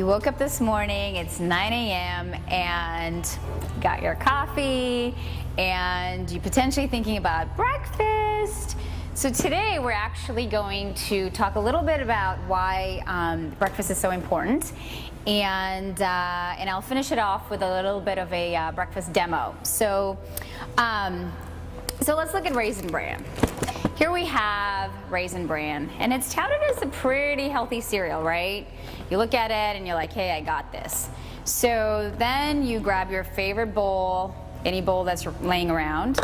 you woke up this morning, it's 9 a.m. and you got your coffee and you're potentially thinking about breakfast. So today we're actually going to talk a little bit about why breakfast is so important, and I'll finish it off with a little bit of a breakfast demo. So let's look at Raisin Bran. Here we have Raisin Bran, and it's touted as a pretty healthy cereal, right? You look at it and you're like, hey, I got this. So then you grab your favorite bowl, any bowl that's laying around,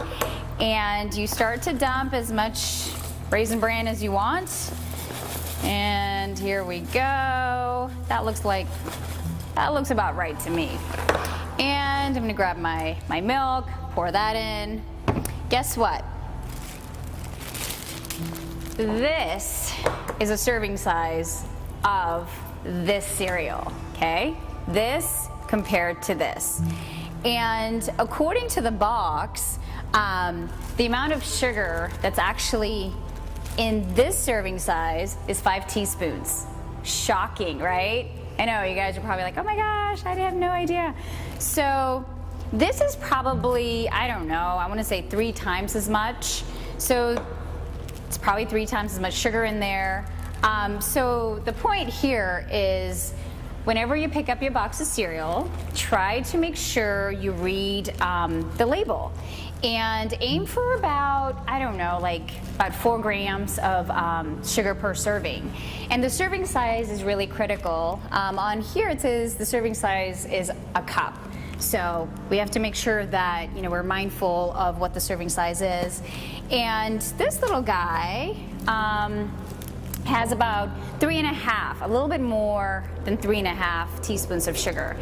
and you start to dump as much Raisin Bran as you want. And here we go. That looks about right to me. And I'm gonna grab my milk, pour that in. Guess what? This is a serving size of this cereal, okay? This compared to this. And according to the box, the amount of sugar that's actually in this serving size is 5 teaspoons. Shocking, right? I know, you guys are probably like, oh my gosh, I have no idea. So this is probably, I don't know, I want to say 3 times as much. So it's probably 3 times as much sugar in there. So the point here is, whenever you pick up your box of cereal, try to make sure you read the label and aim for about, I don't know, like about 4 grams of sugar per serving. And the serving size is really critical. On here it says the serving size is a cup. So we have to make sure that, you know, we're mindful of what the serving size is. And this little guy has about 3.5, a little bit more than 3.5 teaspoons of sugar.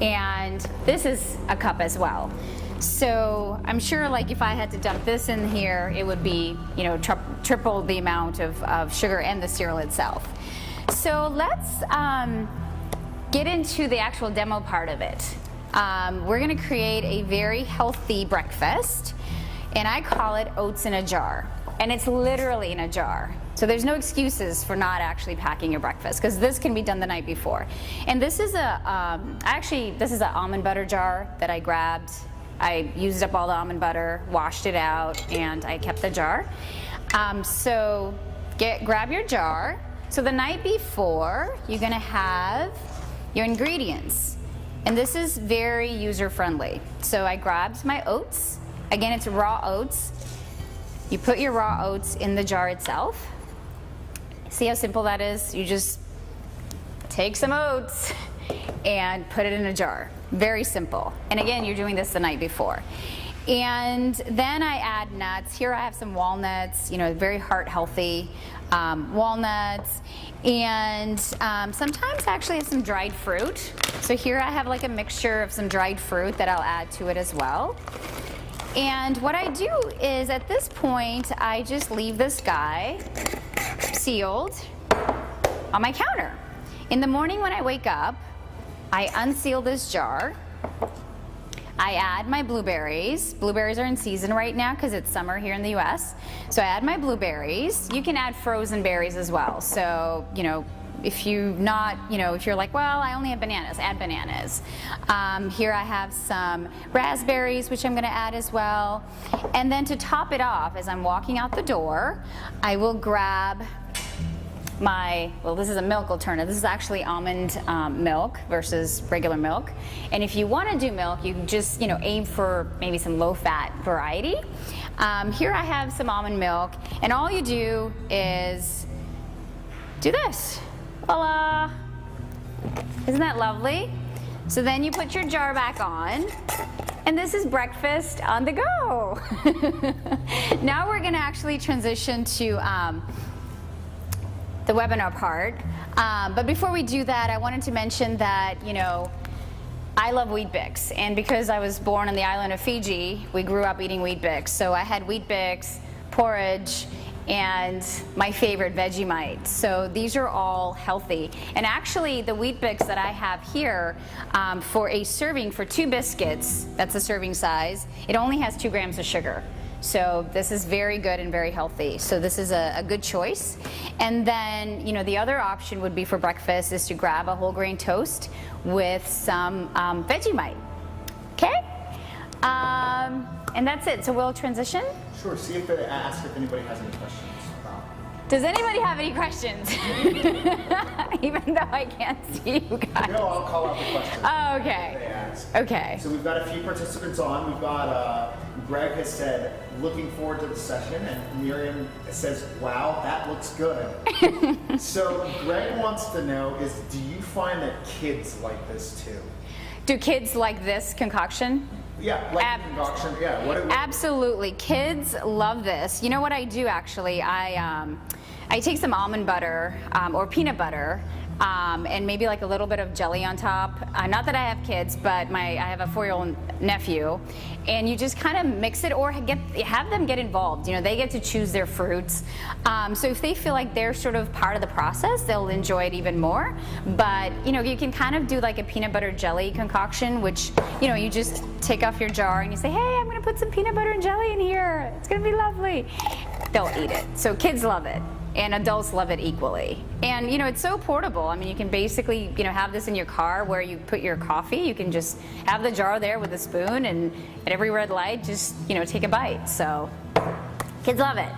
And this is a cup as well. So I'm sure, like, if I had to dump this in here, it would be, you know, triple the amount of sugar and the cereal itself. So let's get into the actual demo part of it. We're gonna create a very healthy breakfast, and I call it oats in a jar. And it's literally in a jar. So there's no excuses for not actually packing your breakfast, because this can be done the night before. And this is this is an almond butter jar that I grabbed. I used up all the almond butter, washed it out, and I kept the jar. So grab your jar. So the night before, you're gonna have your ingredients. And this is very user-friendly. So I grabbed my oats. Again, it's raw oats. You put your raw oats in the jar itself. See how simple that is? You just take some oats and put it in a jar. Very simple. And again, you're doing this the night before. And then I add nuts. Here I have some walnuts, you know, very heart healthy walnuts. And sometimes I actually have some dried fruit. So here I have like a mixture of some dried fruit that I'll add to it as well. And what I do is, at this point, I just leave this guy sealed on my counter. In the morning when I wake up, I unseal this jar. I add my blueberries. Blueberries are in season right now because it's summer here in the US. So I add my blueberries. You can add frozen berries as well. So, you know, if you're like, well, I only have bananas, add bananas. Here I have some raspberries, which I'm gonna add as well. And then to top it off, as I'm walking out the door, I will grab this is a milk alternative. This is actually almond milk versus regular milk. And if you wanna do milk, you can just, you know, aim for maybe some low-fat variety. Here I have some almond milk, and all you do is do this. Voila! Isn't that lovely? So then you put your jar back on, and this is breakfast on the go. Now we're gonna actually transition to the webinar part. But before we do that, I wanted to mention that, you know, I love Weet Bix, and because I was born on the island of Fiji, we grew up eating Weet Bix. So I had Weet Bix, porridge, and my favorite Vegemite. So these are all healthy. And actually the Weet Bix that I have here, for a serving for 2 biscuits, that's a serving size, it only has 2 grams of sugar. So this is very good and very healthy. So this is a good choice. And then, you know, the other option would be for breakfast is to grab a whole grain toast with some Vegemite. Okay? And that's it. So we'll transition. Sure. See if ask if anybody has any questions. Does anybody have any questions? Even though I can't see you guys. No, I'll call out the questions. Oh, okay. They ask. Okay. So we've got a few participants on. We've got Greg has said, looking forward to the session, and Miriam says, wow, that looks good. So Greg wants to know is, do you find that kids like this too? Do kids like this concoction? Yeah, like concoction. Yeah. What Absolutely. Kids love this. You know what I do actually? I take some almond butter or peanut butter and maybe like a little bit of jelly on top. Not that I have kids, but I have a 4-year-old nephew, and you just kind of mix it or have them get involved. You know, they get to choose their fruits. So if they feel like they're sort of part of the process, they'll enjoy it even more. But you know, you can kind of do like a peanut butter jelly concoction, which, you know, you just take off your jar and you say, hey, I'm gonna put some peanut butter and jelly in here. It's gonna be lovely. They'll eat it. So kids love it. And adults love it equally. And you know, it's so portable. I mean, you can basically, you know, have this in your car where you put your coffee. You can just have the jar there with a spoon, and at every red light, just, you know, take a bite. So kids love it.